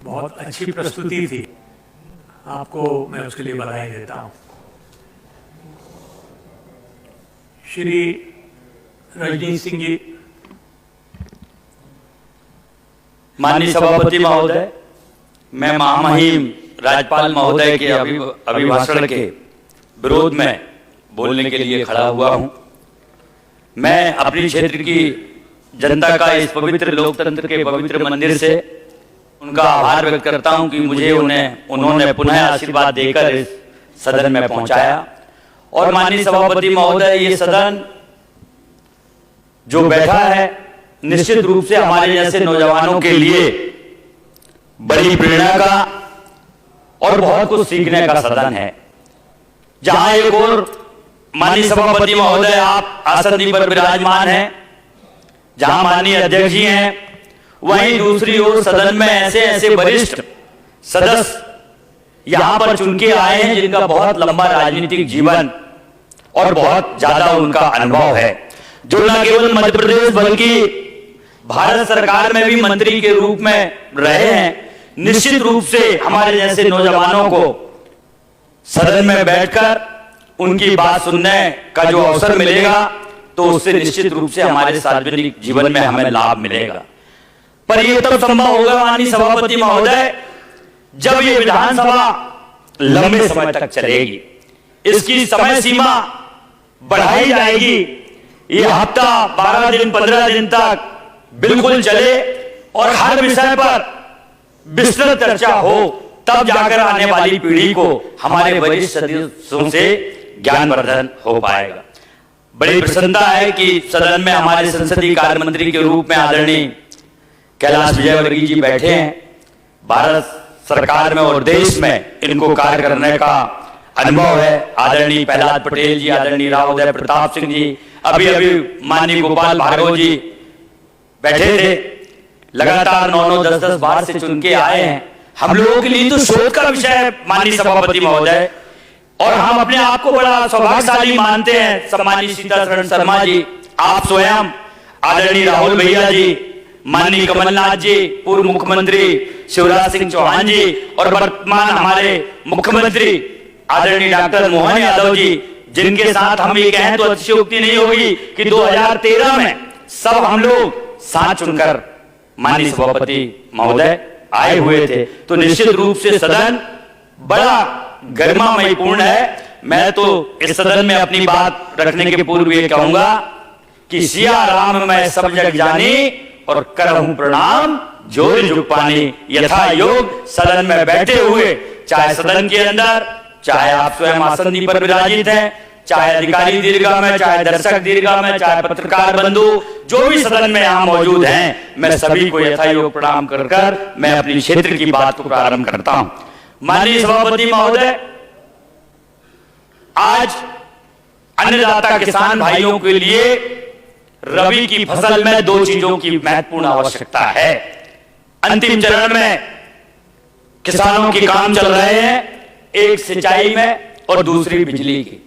बहुत अच्छी प्रस्तुति थी, आपको मैं उसके लिए बधाई देता हूं। श्री रजनीश सिंह जी। माननीय सभापति महोदय, मैं महामहिम राज्यपाल महोदय के अभिभाषण के विरोध में बोलने के लिए खड़ा हुआ हूं। मैं अपने क्षेत्र की जनता का इस पवित्र लोकतंत्र के पवित्र मंदिर से उनका आभार व्यक्त करता हूं कि मुझे उन्होंने पुनः आशीर्वाद देकर इस सदन में पहुंचाया। और माननीय सभापति महोदय, ये सदन जो बैठा है निश्चित रूप से हमारे जैसे नौजवानों के लिए बड़ी प्रेरणा का और बहुत कुछ सीखने का सदन है। जहां एक और माननीय सभापति महोदय आप आसन पर विराजमान हैं, जहां माननीय अध्यक्ष जी हैं, वहीं दूसरी ओर सदन में ऐसे ऐसे वरिष्ठ सदस्य यहां पर चुन के आए हैं जिनका बहुत लंबा राजनीतिक जीवन और बहुत ज्यादा उनका अनुभव है, जो न केवल मध्य प्रदेश बल्कि भारत सरकार में भी मंत्री के रूप में रहे हैं। निश्चित रूप से हमारे जैसे नौजवानों को सदन में बैठकर उनकी बात सुनने का जो अवसर मिलेगा तो उससे निश्चित रूप से हमारे सार्वजनिक जीवन में हमें लाभ मिलेगा। पर यह तब संभव होगा माननीय सभापति महोदय जब ये विधानसभा लंबे समय तक चलेगी, इसकी समय सीमा बढ़ाई जाएगी, ये हफ्ता 12 दिन 15 दिन तक बिल्कुल चले और हर विषय पर विस्तृत चर्चा हो, तब जाकर आने वाली पीढ़ी को हमारे वरिष्ठ सदस्यों से ज्ञानवर्धन हो पाएगा। बड़ी प्रसन्नता है कि सदन में हमारे संसदीय कार्य मंत्री के रूप में आदरणीय कैलाश विजयवर्गीय जी बैठे हैं। भारत सरकार में और देश में इनको कार्य करने का अनुभव है। आदरणीय प्रहलाद पटेल जी, आदरणीय राव उदय प्रताप सिंह जी, अभी माननीय गोपाल भार्गव जी बैठे थे, लगातार 9-9 10-10 बार से चुन के आए हैं। हम लोगों के लिए तो शोध का विषय है माननीय सभापति महोदय, और हम अपने आप को बड़ा सौभाग्यशाली मानते हैं। सम्मानित सीतारमण शर्मा जी, आप स्वयं, आदरणीय राहुल भैया जी, माननीय कमलनाथ जी, पूर्व मुख्यमंत्री शिवराज सिंह चौहान जी और वर्तमान हमारे मुख्यमंत्री आदरणीय डॉक्टर मोहन यादव जी, जिनके साथ हम ये कहें तो अतिशयोक्ति नहीं होगी कि 2013 में सब हम लोग साथ चुनकर माननीय सभापति महोदय आए हुए थे। तो निश्चित रूप से सदन बड़ा गरिमामयपूर्ण है। मैं तो इस सदन में अपनी बात रखने के पूर्व ये कहूंगा कि सिया राम मैं सब जग जानी और करहूं प्रणाम जोर जुग पानी। यथा योग सदन में बैठे हुए, चाहे सदन के अंदर, चाहे आप स्वयं आसन पर विराजित हैं, चाहे अधिकारी दीर्घा में, चाहे दर्शक दीर्घा में, चाहे पत्रकार बंधु जो भी सदन में यहां मौजूद हैं, मैं सभी को यथायोग प्रणाम कर मैं अपनी क्षेत्र की बात को प्रारंभ करता हूं। माननीय सभापति महोदय, आज अन्नदाता किसान भाइयों के लिए रबी की फसल में 2 चीजों की महत्वपूर्ण आवश्यकता है। अंतिम चरण में किसानों के काम चल रहे हैं, एक सिंचाई में और दूसरी बिजली की।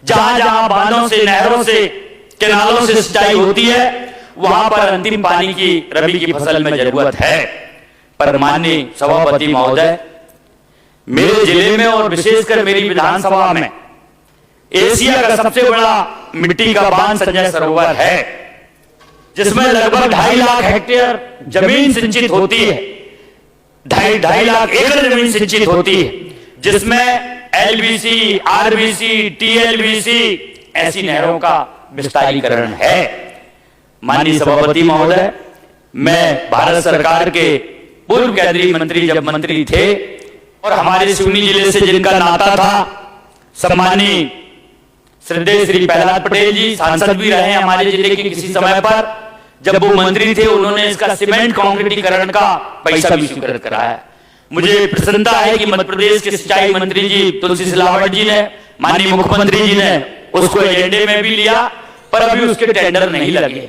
जहां जहां बांधों से, नहरों से, केनालों से सिंचाई होती है, वहां पर अंतिम पानी की रबी की फसल में जरूरत है। पर माननीय सभापति महोदय, मेरे जिले में और विशेषकर मेरी विधानसभा में एशिया का सबसे बड़ा मिट्टी का बांध संजय सरोवर है, जिसमें लगभग 2.5 लाख हेक्टेयर जमीन सिंचित होती है, 2.5 लाख एकड़ जमीन सिंचित होती है, जिसमें एलबीसी, आरबीसी, टीएलबीसी ऐसी नहरों का विस्तारीकरण है। माननीय सभापति महोदय, मैं भारत सरकार के पूर्व केंद्रीय मंत्री जब मंत्री थे और हमारे सिवनी जिले से जिनका नाता था, सम्मानीय श्रद्धेय श्री प्रहलाद पटेल जी सांसद भी रहे हमारे जिले के किसी समय पर, जब वो मंत्री थे उन्होंने इसका सीमेंट कंक्रीटीकरण का पैसा भी स्वीकृत कराया। मुझे प्रसन्नता है कि मध्य प्रदेश के सिंचाई मंत्री जी तुलसी सिलावट जी ने, माननीय मुख्यमंत्री जी ने उसको एजेंडे में भी लिया, पर अभी उसके टेंडर नहीं लगे।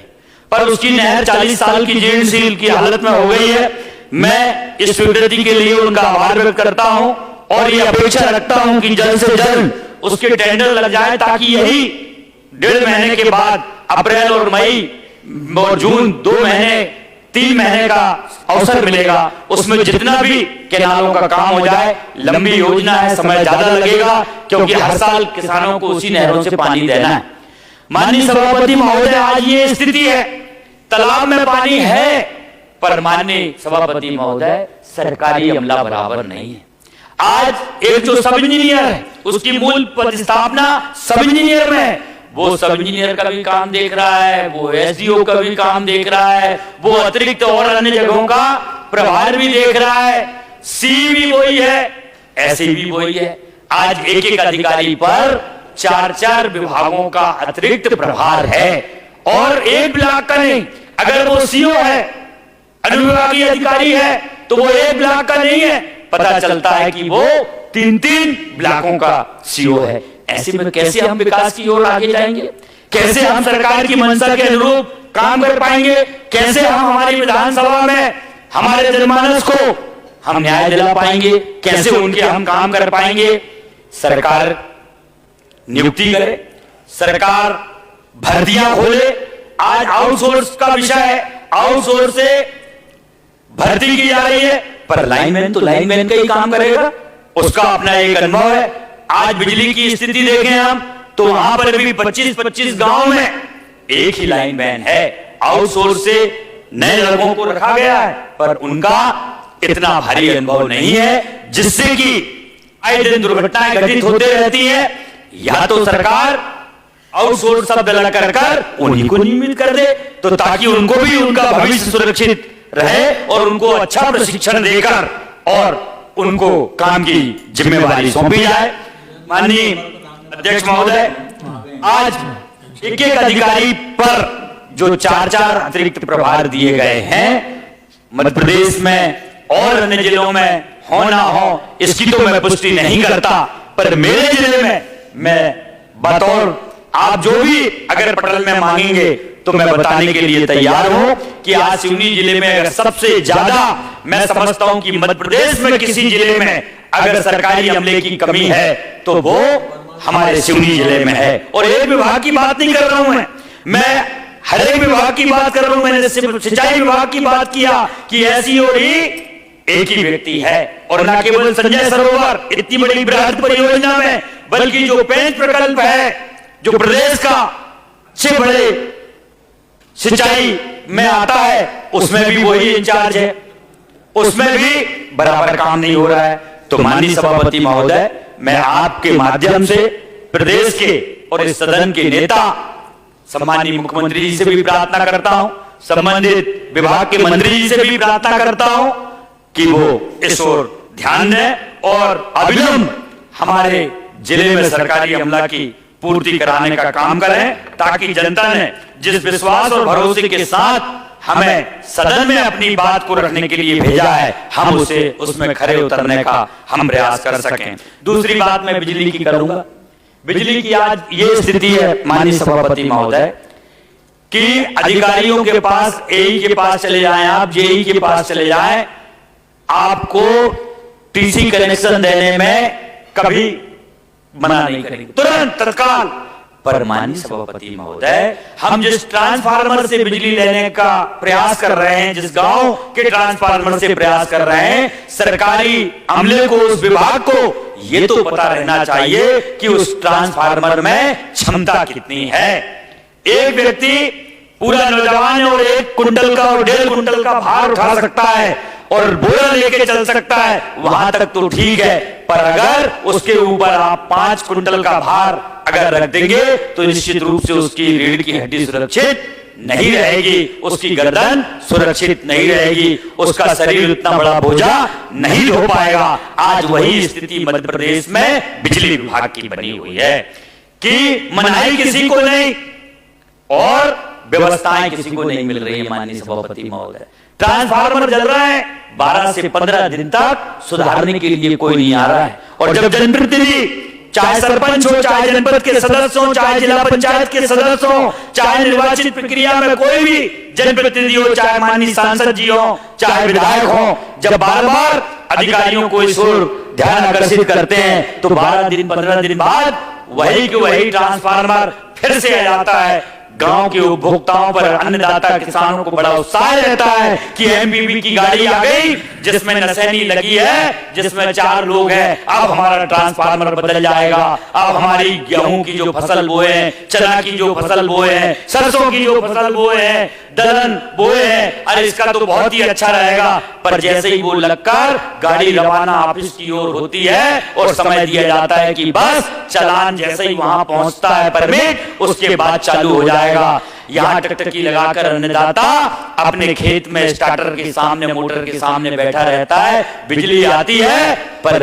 पर उसकी नहर 40 साल की जीर्णशील की हालत में हो गई है। मैं इस स्वीकृति के लिए उनका आभार व्यक्त करता हूं और ये अपेक्षा रखता हूं कि जल्द से जल्द उसके टेंडर लग जाए, ताकि यही 1.5 महीने के बाद अप्रैल और मई और जून 2 महीने 3 महीने का अवसर मिलेगा, उसमें जितना भी केनालों का काम हो जाए, लंबी योजना है, समय ज्यादा लगेगा, क्योंकि हर साल किसानों को उसी नहरों से पानी देना है। माननीय सभापति महोदय, आज ये स्थिति है, तालाब में पानी है, पर माननीय सभापति महोदय सरकारी अमला बराबर नहीं है। आज एक जो सब इंजीनियर है, उसकी मूल प्रतिस्थापना सब इंजीनियर में है। वो सब इंजीनियर का भी काम देख रहा है, वो एसडीओ का भी काम देख रहा है, वो अतिरिक्त और अन्य जगहों का प्रभार भी देख रहा है, सी भी वही है, ऐसे भी वही है। आज एक एक अधिकारी पर 4-4 विभागों का अतिरिक्त प्रभार है, और एक ब्लॉक का नहीं। अगर वो सीओ है, अनुविभागीय अधिकारी है, तो वो एक ब्लॉक का नहीं है, पता चलता है कि वो 3-3 ब्लॉकों का सीओ है। ऐसे में कैसे हम विकास की ओर आगे जाएंगे? कैसे हम सरकार की मंशा के अनुरूप काम कर पाएंगे? कैसे हम हमारी विधानसभा में हमारे जनमानस को हम न्याय दिला पाएंगे? कैसे उनके हम काम कर पाएंगे? सरकार नियुक्ति करे, सरकार भर्तियां खोले। आज आउटसोर्स का विषय है, आउटसोर्स से भर्ती की जा रही है, पर लाइनमैन तो लाइनमैन का ही काम करेगा, उसका अपना एक अनुभव है। आज बिजली की स्थिति देखें हम, तो वहां पर भी 25-25 गांव में एक ही लाइनमैन है। आउटसोर्स से नए लोगों को रखा गया है, पर उनका इतना भारी अनुभव नहीं है, जिससे कि आए दिन दुर्घटनाएं घटित होते रहती हैं। या तो सरकार आउटसोर्स शब्द लगाकर कर उन्हीं को नियमित कर दे, तो ताकि उनको भी उनका भविष्य सुरक्षित रहे, और उनको अच्छा प्रशिक्षण देकर और उनको काम की जिम्मेवारी सौंपी जाए। माननीय अध्यक्ष महोदय, आज एक एक अधिकारी पर जो 4-4 अतिरिक्त प्रभार दिए गए हैं, मध्य प्रदेश में और अन्य जिलों में हो ना हो इसकी तो मैं पुष्टि नहीं करता, पर मेरे जिले में मैं बतौर आप जो भी अगर पटल में मांगेंगे तो मैं बताने के लिए तैयार हूं कि आज सिवनी जिले में अगर सबसे ज्यादा मैं समझता हूं कि मध्य प्रदेश में किसी जिले में अगर सरकारी अमले की कमी है तो वो हमारे सिवनी जिले में है। और एक विभाग की बात नहीं कर रहा हूं मैं हर एक विभाग की बात कर रहा हूं। मैंने सिर्फ सिंचाई विभाग की बात किया कि ऐसी और एक ही व्यक्ति है, और न केवल संजय सरोवर इतनी बड़ी बृहद परियोजना में, बल्कि जो पेंच प्रकल्प है जो प्रदेश का सबसे बड़े सिंचाई में आता है, उसमें भी वही इंचार्ज है, उसमें भी बराबर काम नहीं हो रहा है। तो माननीय सभापति महोदय, मैं आपके माध्यम से प्रदेश के और इस सदन के नेता सम्माननीय मुख्यमंत्री जी से भी प्रार्थना करता हूं, संबंधित विभाग के मंत्री जी से भी प्रार्थना करता हूं कि वो इस ओर ध्यान दें और अविलंब हमारे जिले में सरकारी अमला की पूर्ति कराने का काम करें, ताकि जनता ने जिस विश्वास और भरोसे के साथ हमें सदन में अपनी बात को रखने के लिए भेजा है, हम उसे उसमें खरे उतरने का हम प्रयास कर सकें। दूसरी बात मैं बिजली की करूंगा। बिजली की आज ये स्थिति है माननीय सभापति महोदय कि अधिकारियों के पास, एई के पास चले जाएं, आप जेई के पास चले जाएं, आपको टीसी कनेक्शन देने में कभी मना नहीं करेंगे, तुरंत तत्काल। पर माननीय सभापति महोदय, हम जिस ट्रांसफार्मर से बिजली लेने का प्रयास कर रहे हैं, जिस गांव के ट्रांसफार्मर से प्रयास कर रहे हैं, सरकारी अमले को, उस विभाग को ये तो पता रहना चाहिए कि उस ट्रांसफार्मर में क्षमता कितनी है। एक व्यक्ति पूरा नौजवान है और 1 कुंटल का और 1.5 कुंटल का भार उठा सकता है और बोरा लेके चल सकता है, वहां तक तो ठीक है, पर अगर उसके ऊपर आप 5 कुंटल का भार अगर रख देंगे तो निश्चित रूप से उसकी रीढ़ की हड्डी सुरक्षित नहीं रहेगी, उसकी गर्दन सुरक्षित नहीं रहेगी, उसका शरीर इतना बड़ा बोझा नहीं ढो पाएगा। आज वही स्थिति मध्य प्रदेश में बिजली विभाग की बनी हुई है कि मनाही किसी को नहीं और व्यवस्थाएं किसी को नहीं मिल रही है। माननीय सभापति महोदय, ट्रांसफार्मर जल रहा है, 12 से 15 दिन तक सुधारने के लिए कोई नहीं आ रहा है, और जब जनप्रतिनिधि, चाहे सरपंच हो, चाहे जनपद के सदस्य हो, चाहे जिला पंचायत के सदस्य हो, चाहे निर्वाचित प्रक्रिया में कोई भी जनप्रतिनिधि हो, चाहे माननीय सांसद जी हो, चाहे विधायक हो, जब बार बार अधिकारियों को इस ओर ध्यान आकर्षित करते हैं तो 12 दिन 15 दिन बाद वही के वही ट्रांसफार्मर फिर से आ जाता है, गांव के उपभोक्ताओं पर, अन्नदाता किसानों को बड़ा उत्साह रहता है कि एमपीवी की गाड़ी आ गई जिसमें नसैनी लगी है, जिसमें 4 लोग हैं, अब हमारा ट्रांसफार्मर बदल जाएगा, अब हमारी गेहूं की जो फसल बोए हैं, चना की जो फसल बोए हैं, सरसों की जो फसल बोए हैं, दलहन बोए हैं, अरे इसका तो बहुत ही अच्छा रहेगा। पर जैसे ही वो लगकर गाड़ी रवाना ऑफिस की ओर होती है और समय दिया जाता है कि बस चालान जैसे ही वहां पहुंचता है परमिट, उसके बाद चालू हो जाएगा। यहाँ टकटकी लगाकर अन्नदाता अपने खेत में स्टार्टर के सामने, मोटर के सामने बैठा रहता है, बिजली आती है पर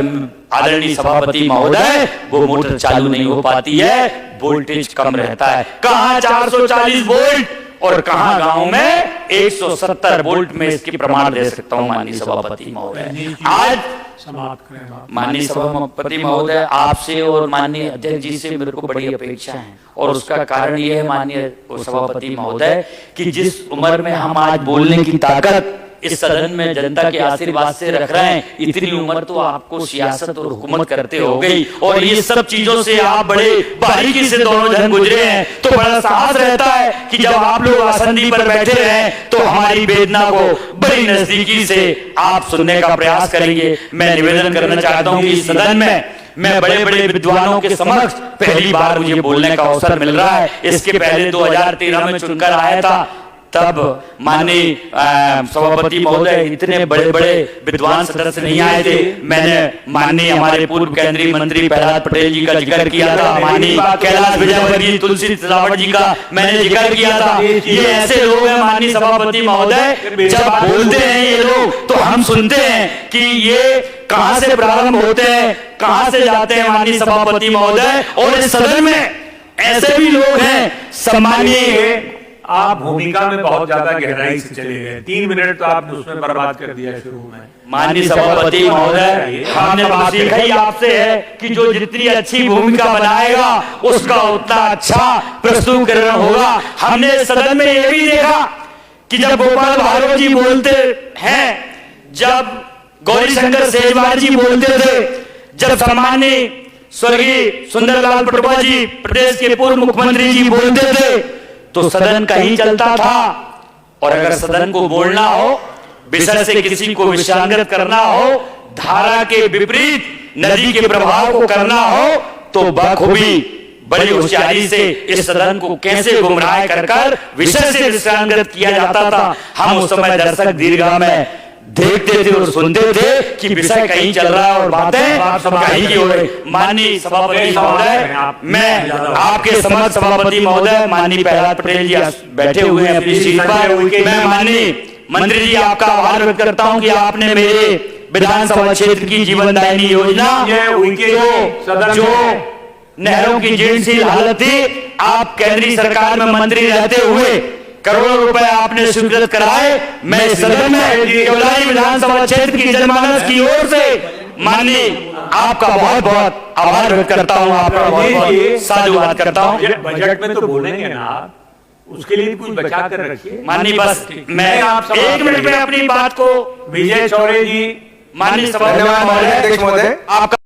आदरणीय सभापति महोदय वो मोटर चालू नहीं हो पाती है, वोल्टेज कम रहता है। कहां 440 वोल्ट और कहां गांव में 170 वोल्ट में इसके प्रमाण दे सकता हूं माननीय सभापति महोदय। आज समाप्त करें आप। माननीय सभापति महोदय, आपसे और माननीय अध्यक्ष जी से मेरे को बड़ी अपेक्षा है और उसका कारण यह है माननीय सभापति महोदय कि जिस उम्र में हम आज बोलने की ताकत इस सदन में जनता के आशीर्वाद से रख रहे हैं, इतनी उम्र तो आपको सियासत और हुकूमत करते हो गई और ये सब चीजों से आप बड़े बारीकी से दोनों जन गुजरे हैं, तो बड़ा साहस रहता है कि जब आप लोग आसंदी पर बैठे रहे तो हमारी वेदना को बड़ी नजदीकी से आप सुनने का प्रयास करेंगे। मैं निवेदन करना चाहता हूँ कि इस सदन में मैं बड़े बड़े विद्वानों के समक्ष पहली बार मुझे बोलने का अवसर मिल रहा है। इसके पहले 2013 में चुनकर आया था, तब माननीय सभापति महोदय इतने बड़े बड़े विद्वान सदस्य नहीं आए थे। मैंने माननीय हमारे पूर्व केंद्रीय मंत्री प्रहलाद पटेल जी का जिक्र किया था, माननीय कैलाश विजयवर्गीय, तुलसी सिलावट जी का मैंने जिक्र किया था। ये ऐसे लोग हैं माननीय सभापति महोदय, जब बोलते हैं ये लोग तो हम सुनते हैं कि ये कहां से प्रारंभ होते हैं, कहां से जाते हैं माननीय सभापति महोदय। और इस सदन में ऐसे भी लोग हैं सम्मानीय। आप भूमिका में बहुत ज्यादा गहराई से चले गए, 3 मिनट तो आपने उसमें बर्बाद कर दिया शुरू में। माननीय सभापति महोदय, हमने बात सीखा ही आपसे है कि जो जितनी अच्छी भूमिका बनाएगा उसका उतना अच्छा प्रस्तुतिकरण होगा। हमने सदन में यह भी देखा कि जब गोपाल भार्गव जी बोलते हैं, जब गौरीशंकर सेजवार जी बोलते थे, जब सम्मानीय स्वर्गीय सुंदरलाल पटवा जी प्रदेश के पूर्व मुख्यमंत्री जी बोलते थे तो सदन कहीं चलता था। और अगर सदन को बोलना हो, विषय से किसी को विषयांगत करना हो, धारा के विपरीत नदी के प्रभाव को करना हो, तो बखूबी बड़ी होशियारी से इस सदन को कैसे गुमराह कर विषय से विषयांगत किया जाता था। हम उस समय दर्शक दीर्घा में देखते थे और सुनते थे कि विषय कहीं चल रहा है और बातें कहीं की हो रही। माननीय सभापति महोदय, मैं आपके समक्ष सभापति महोदय माननीय प्रहलाद पटेल जी बैठे हुए हैं अपनी सीट पर, मैं माननीय मंत्री जी आपका आभार व्यक्त करता हूं कि आपने मेरे विधानसभा क्षेत्र की जीवनदायिनी योजना जो नहरों की जीर्णशील हालत थी, आप केंद्रीय सरकार में मंत्री रहते हुए करोड़ों रुपए आपने स्वीकृत कराए। मैं सदन में केवलारी विधानसभा क्षेत्र की जनमानस की ओर से माननीय आपका बहुत बहुत आभार व्यक्त करता हूं, आपका बहुत बहुत साधुवाद करता हूं। बजट में तो बोलेंगे ना आप, उसके लिए कुछ बचा कर रखिए। माननीय बस मैं 1 मिनट में अपनी बात को विजय चौरे जी, माननीय सभापति महोदय, आपका